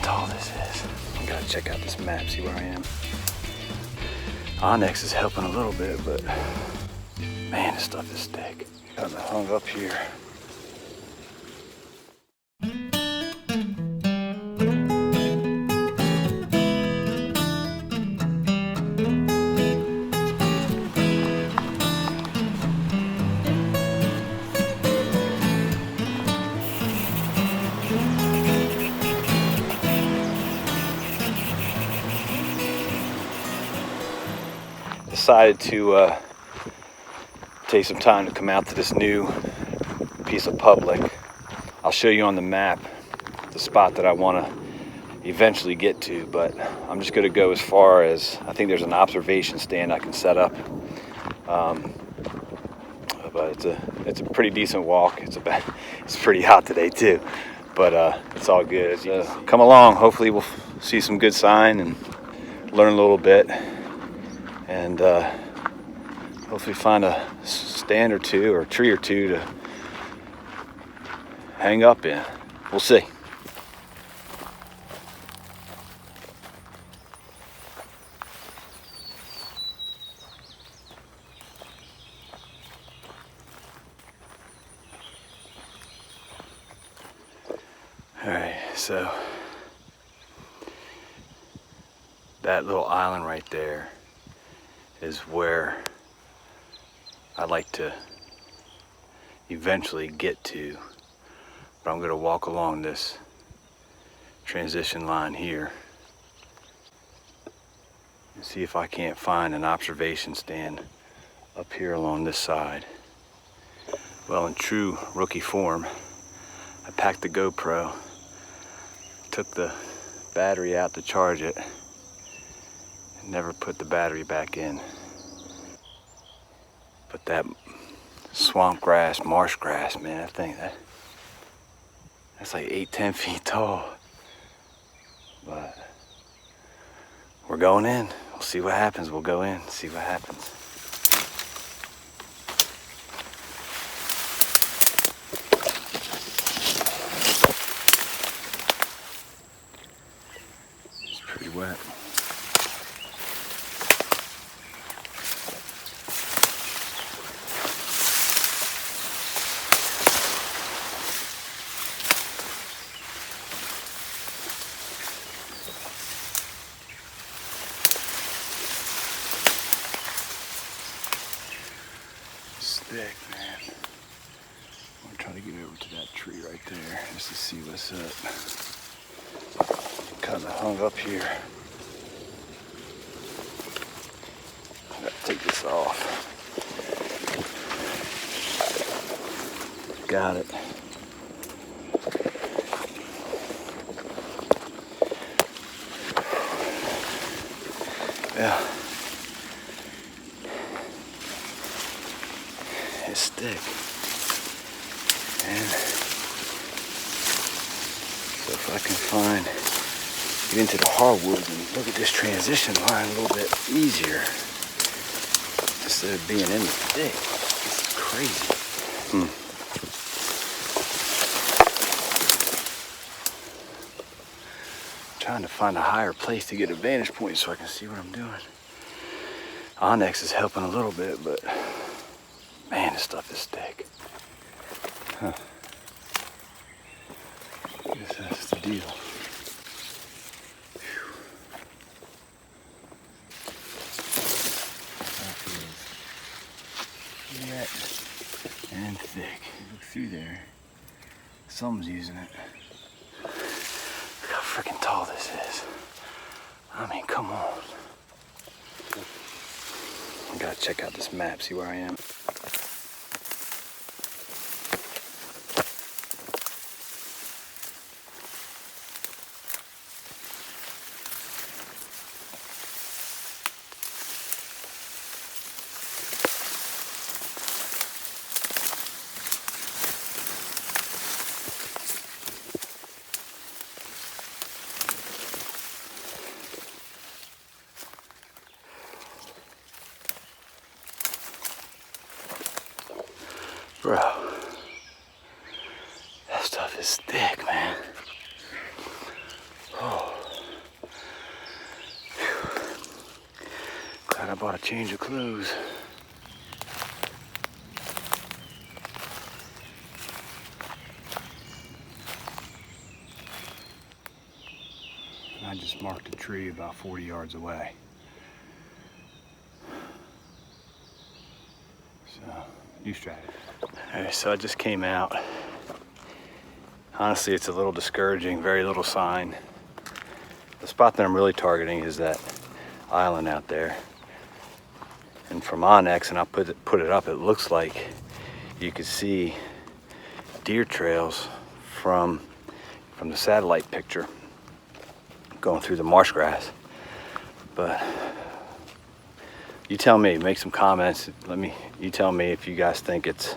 tall this is. I gotta check out this map, see where I am. Onyx is helping a little bit, but man, this stuff is thick. Got me hung up here. Decided to take some time to come out to this new piece of public. I'll show you on the map the spot that I want to eventually get to, but I'm just going to go as far as I think there's an observation stand I can set up. But it's a pretty decent walk. It's pretty hot today too, but it's all good. Come along. Hopefully we'll see some good sign and learn a little bit, and hopefully find a stand or two or a tree or two to hang up in. We'll see. All right, so that little island right there is where I'd like to eventually get to, but I'm going to walk along this transition line here and see if I can't find an observation stand up here along this side. Well, in true rookie form, I packed the GoPro, took the battery out to charge it, and never put the battery back in. But that swamp grass, marsh grass, man, I think that's like 8-10 feet tall. But we're going in. We'll see what happens. We'll go in, see what happens. It's pretty wet. Thick, man. I'm trying to get over to that tree right there just to see what's up. Kind of hung up here. I gotta take this off. Got it. Yeah. It's thick, and so if I can get into the hardwoods and look at this transition line a little bit easier instead of being in the thick. This is crazy. I'm trying to find a higher place to get a vantage point so I can see what I'm doing. Onyx is helping a little bit, but man, this stuff is thick. Huh. I guess that's the deal. Wet and thick. Look through there. Someone's using it. Look how freaking tall this is. I mean, come on. I gotta check out this map, see where I am. Bro, that stuff is thick, man. Oh. I bought a change of clothes. And I just marked a tree about 40 yards away. So, new strategy. Alright, so I just came out. Honestly, it's a little discouraging, very little sign. The spot that I'm really targeting is that island out there. And from Onyx, and I'll put it up, it looks like you could see deer trails from the satellite picture going through the marsh grass. But you tell me, make some comments. You tell me if you guys think it's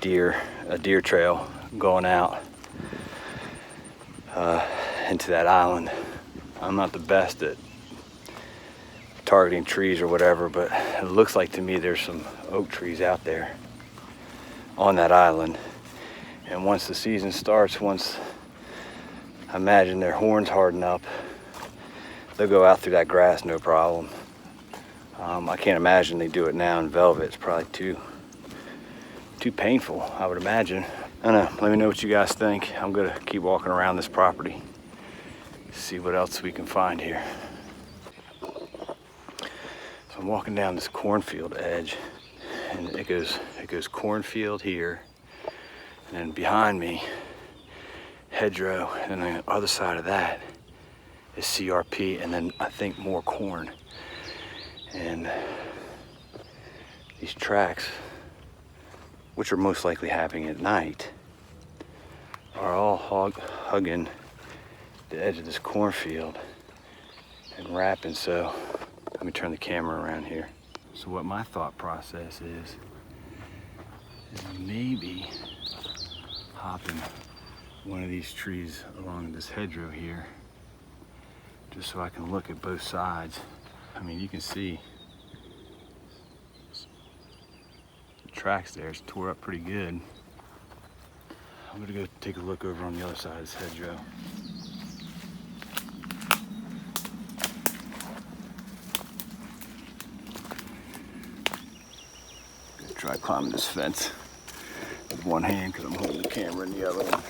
a deer trail going out into that island. I'm not the best at targeting trees or whatever, but it looks like to me there's some oak trees out there on that island. And once the season starts, once I imagine their horns harden up, they'll go out through that grass no problem. I can't imagine they do it now in velvet. It's probably too painful, I would imagine. I don't know, let me know what you guys think. I'm gonna keep walking around this property, see what else we can find here. So I'm walking down this cornfield edge, and it goes cornfield here, and then behind me, hedgerow, and then the other side of that is CRP, and then I think more corn. And these tracks, which are most likely happening at night, are all hugging the edge of this cornfield and wrapping. So let me turn the camera around here. So what my thought process is maybe hopping one of these trees along this hedgerow here, just so I can look at both sides. I mean, you can see the tracks there. It's tore up pretty good. I'm gonna go take a look over on the other side of this hedgerow. Gonna try climbing this fence with one hand because I'm holding the camera in the other one.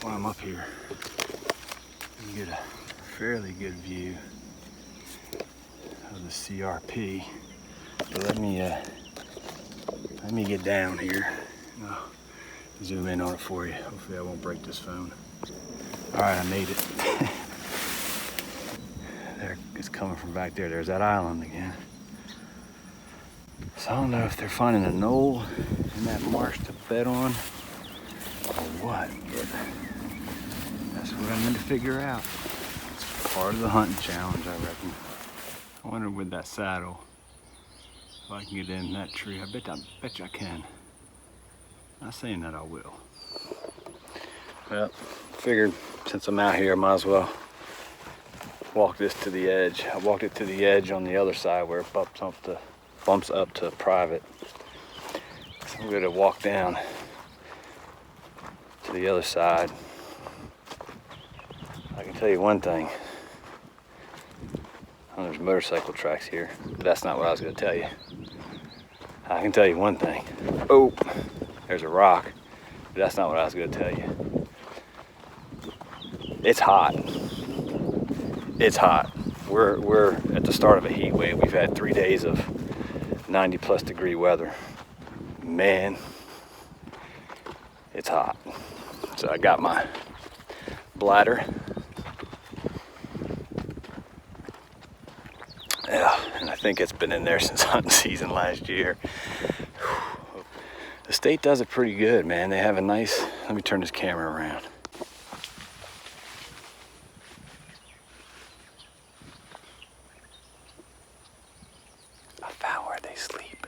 While I'm up here, you get a fairly good view of the CRP. So let me get down here. I'll zoom in on it for you. Hopefully I won't break this phone. All right, I made it. There, it's coming from back there. There's that island again. So I don't know if they're finding a knoll in that marsh to bed on or what, but that's what I'm going to figure out. It's part of the hunting challenge, I reckon. I wonder with that saddle if I can get in that tree. I bet you I can. Not saying that I will. Well, figured since I'm out here, I might as well walk this to the edge. I walked it to the edge on the other side where it bumps up to private. So I'm going to walk down to the other side. I can tell you one thing. There's motorcycle tracks here, but that's not what I was going to tell you. I can tell you one thing. Oh, there's a rock, but that's not what I was going to tell you. It's hot. It's hot. We're at the start of a heat wave. We've had 3 days of 90+ degree weather. Man, it's hot. So I got my bladder. Yeah, and I think it's been in there since hunting season last year. The state does it pretty good, man. They have a nice, let me turn this camera around. I found where they sleep.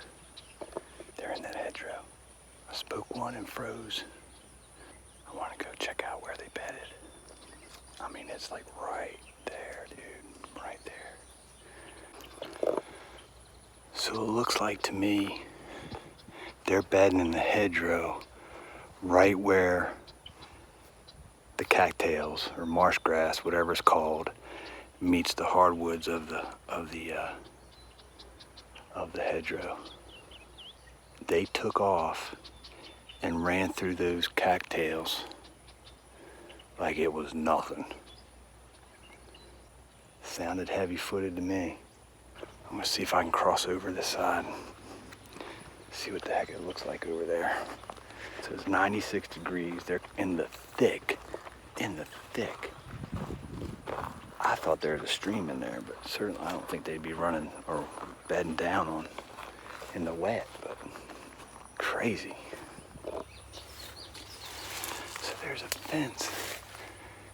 They're in that hedgerow. I spoke one and froze. I want to go check out where they bedded. I mean, it's like right there, dude, right there. So it looks like to me they're bedding in the hedgerow right where the cattails or marsh grass, whatever it's called, meets the hardwoods of the hedgerow. They took off and ran through those cattails like it was nothing. Sounded heavy-footed to me. I'm gonna see if I can cross over this side. See what the heck it looks like over there. It says 96 degrees. They're in the thick. I thought there was a stream in there, but certainly I don't think they'd be running or bedding down on in the wet, but crazy. So there's a fence.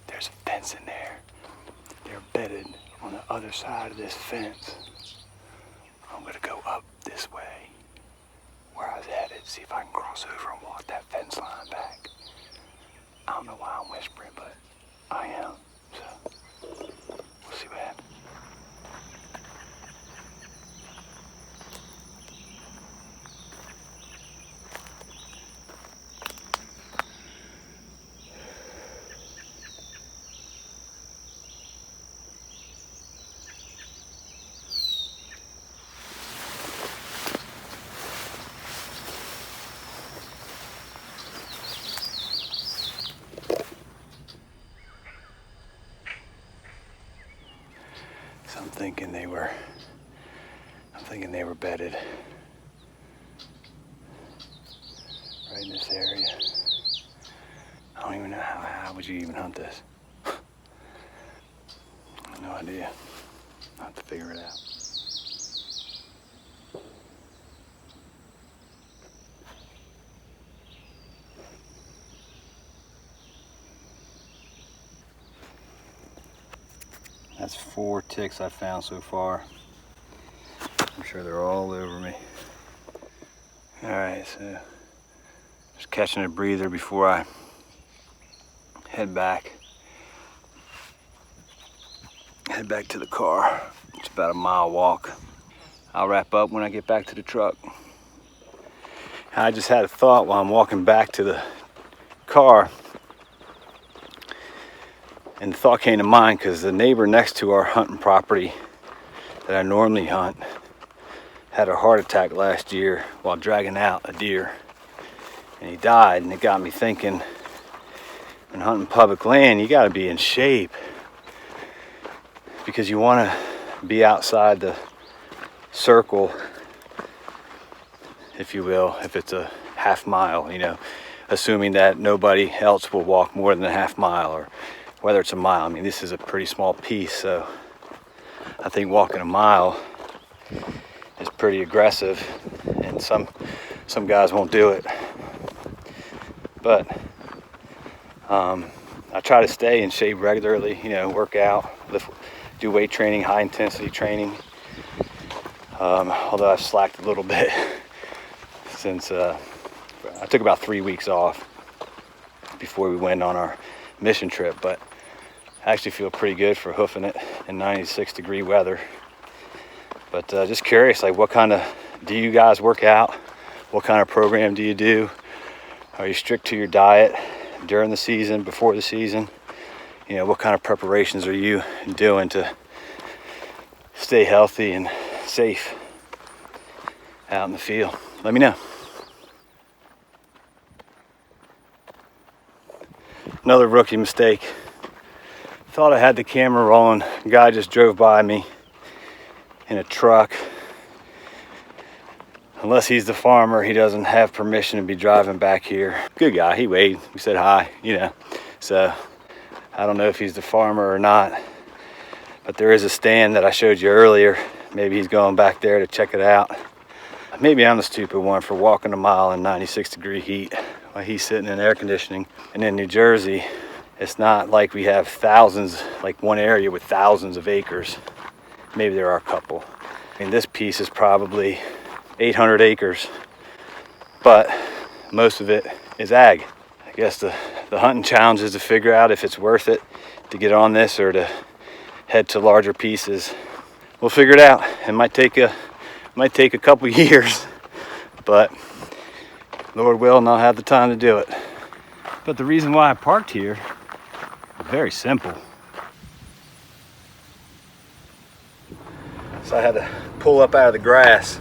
There's a fence in there. They're bedded on the other side of this fence. I'm gonna go up this way where I was headed, see if I can cross over and walk that fence line back. I don't know why I'm whispering, but I am. So we'll see what happens. I'm thinking they were bedded right in this area. I don't even know how would you even hunt this? I have no idea. I'll have to figure it out. That's 4 ticks I found so far. I'm sure they're all over me. All right, so just catching a breather before I head back to the car. It's about a mile walk. I'll wrap up when I get back to the truck. I just had a thought while I'm walking back to the car. And the thought came to mind because the neighbor next to our hunting property that I normally hunt had a heart attack last year while dragging out a deer. And he died, and it got me thinking, when hunting public land, you gotta be in shape because you wanna be outside the circle, if you will, if it's a half mile, assuming that nobody else will walk more than a half mile, or whether it's a mile. I mean, this is a pretty small piece, so I think walking a mile is pretty aggressive, and some guys won't do it. But I try to stay in shape regularly, work out, do weight training, high intensity training. Although I've slacked a little bit since I took about 3 weeks off before we went on our mission trip, but I actually feel pretty good for hoofing it in 96 degree weather. But just curious, like, what kind of, do you guys work out? What kind of program do you do? Are you strict to your diet during the season, before the season? What kind of preparations are you doing to stay healthy and safe out in the field? Let me know. Another rookie mistake. Thought I had the camera rolling. A guy just drove by me in a truck. Unless he's the farmer, he doesn't have permission to be driving back here. Good guy, he waved, we said hi, So I don't know if he's the farmer or not, but there is a stand that I showed you earlier. Maybe he's going back there to check it out. Maybe I'm the stupid one for walking a mile in 96 degree heat while he's sitting in air conditioning. And in New Jersey, it's not like we have thousands, like one area with thousands of acres. Maybe there are a couple. I mean, this piece is probably 800 acres, but most of it is ag. I guess the hunting challenge is to figure out if it's worth it to get on this or to head to larger pieces. We'll figure it out. It might take a couple years, but Lord willing, I'll have the time to do it. But the reason why I parked here very simple. So I had to pull up out of the grass.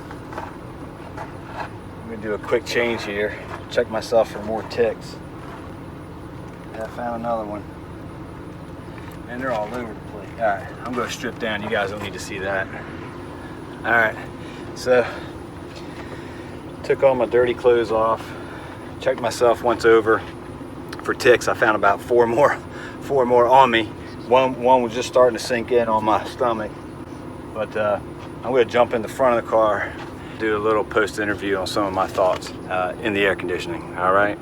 I'm gonna do a quick change here. Check myself for more ticks. Yeah, I found another one. And they're all over the place. All right, I'm gonna strip down. You guys don't need to see that. All right, so took all my dirty clothes off. Checked myself once over for ticks. I found about four more on me. One was just starting to sink in on my stomach. But I'm gonna jump in the front of the car, do a little post interview on some of my thoughts in the air conditioning. All right.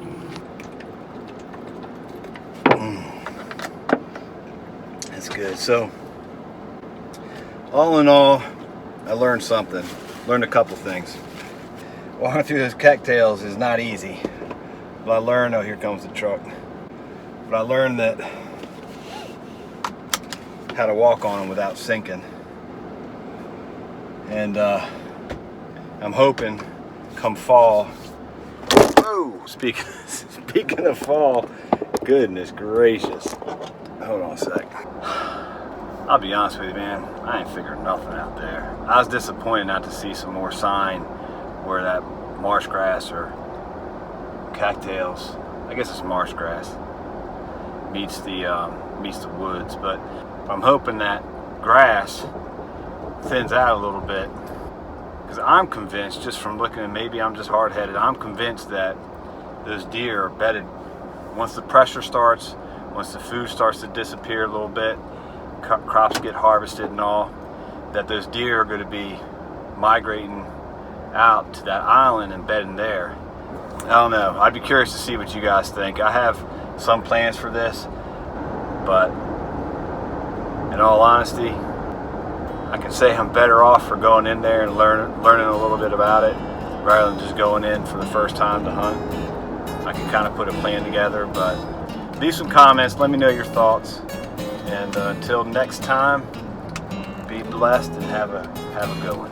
That's good. So all in all, I learned something. Learned a couple things. Walking through those cattails is not easy. But I learned, oh, here comes the truck. But I learned that how to walk on them without sinking. And I'm hoping come fall. Whoa! Speaking of fall, goodness gracious. Hold on a sec. I'll be honest with you, man. I ain't figured nothing out there. I was disappointed not to see some more sign where that marsh grass or cattails, I guess it's marsh grass, meets the woods. But I'm hoping that grass thins out a little bit, because I'm convinced, just from looking, and maybe I'm just hard-headed, I'm convinced that those deer are bedded. Once the pressure starts, once the food starts to disappear a little bit, crops get harvested and all, that those deer are going to be migrating out to that island and bedding there. I don't know. I'd be curious to see what you guys think. I have some plans for this, but in all honesty, I can say I'm better off for going in there and learning a little bit about it rather than just going in for the first time to hunt. I can kind of put a plan together, but leave some comments. Let me know your thoughts. And until next time, be blessed and have a good one.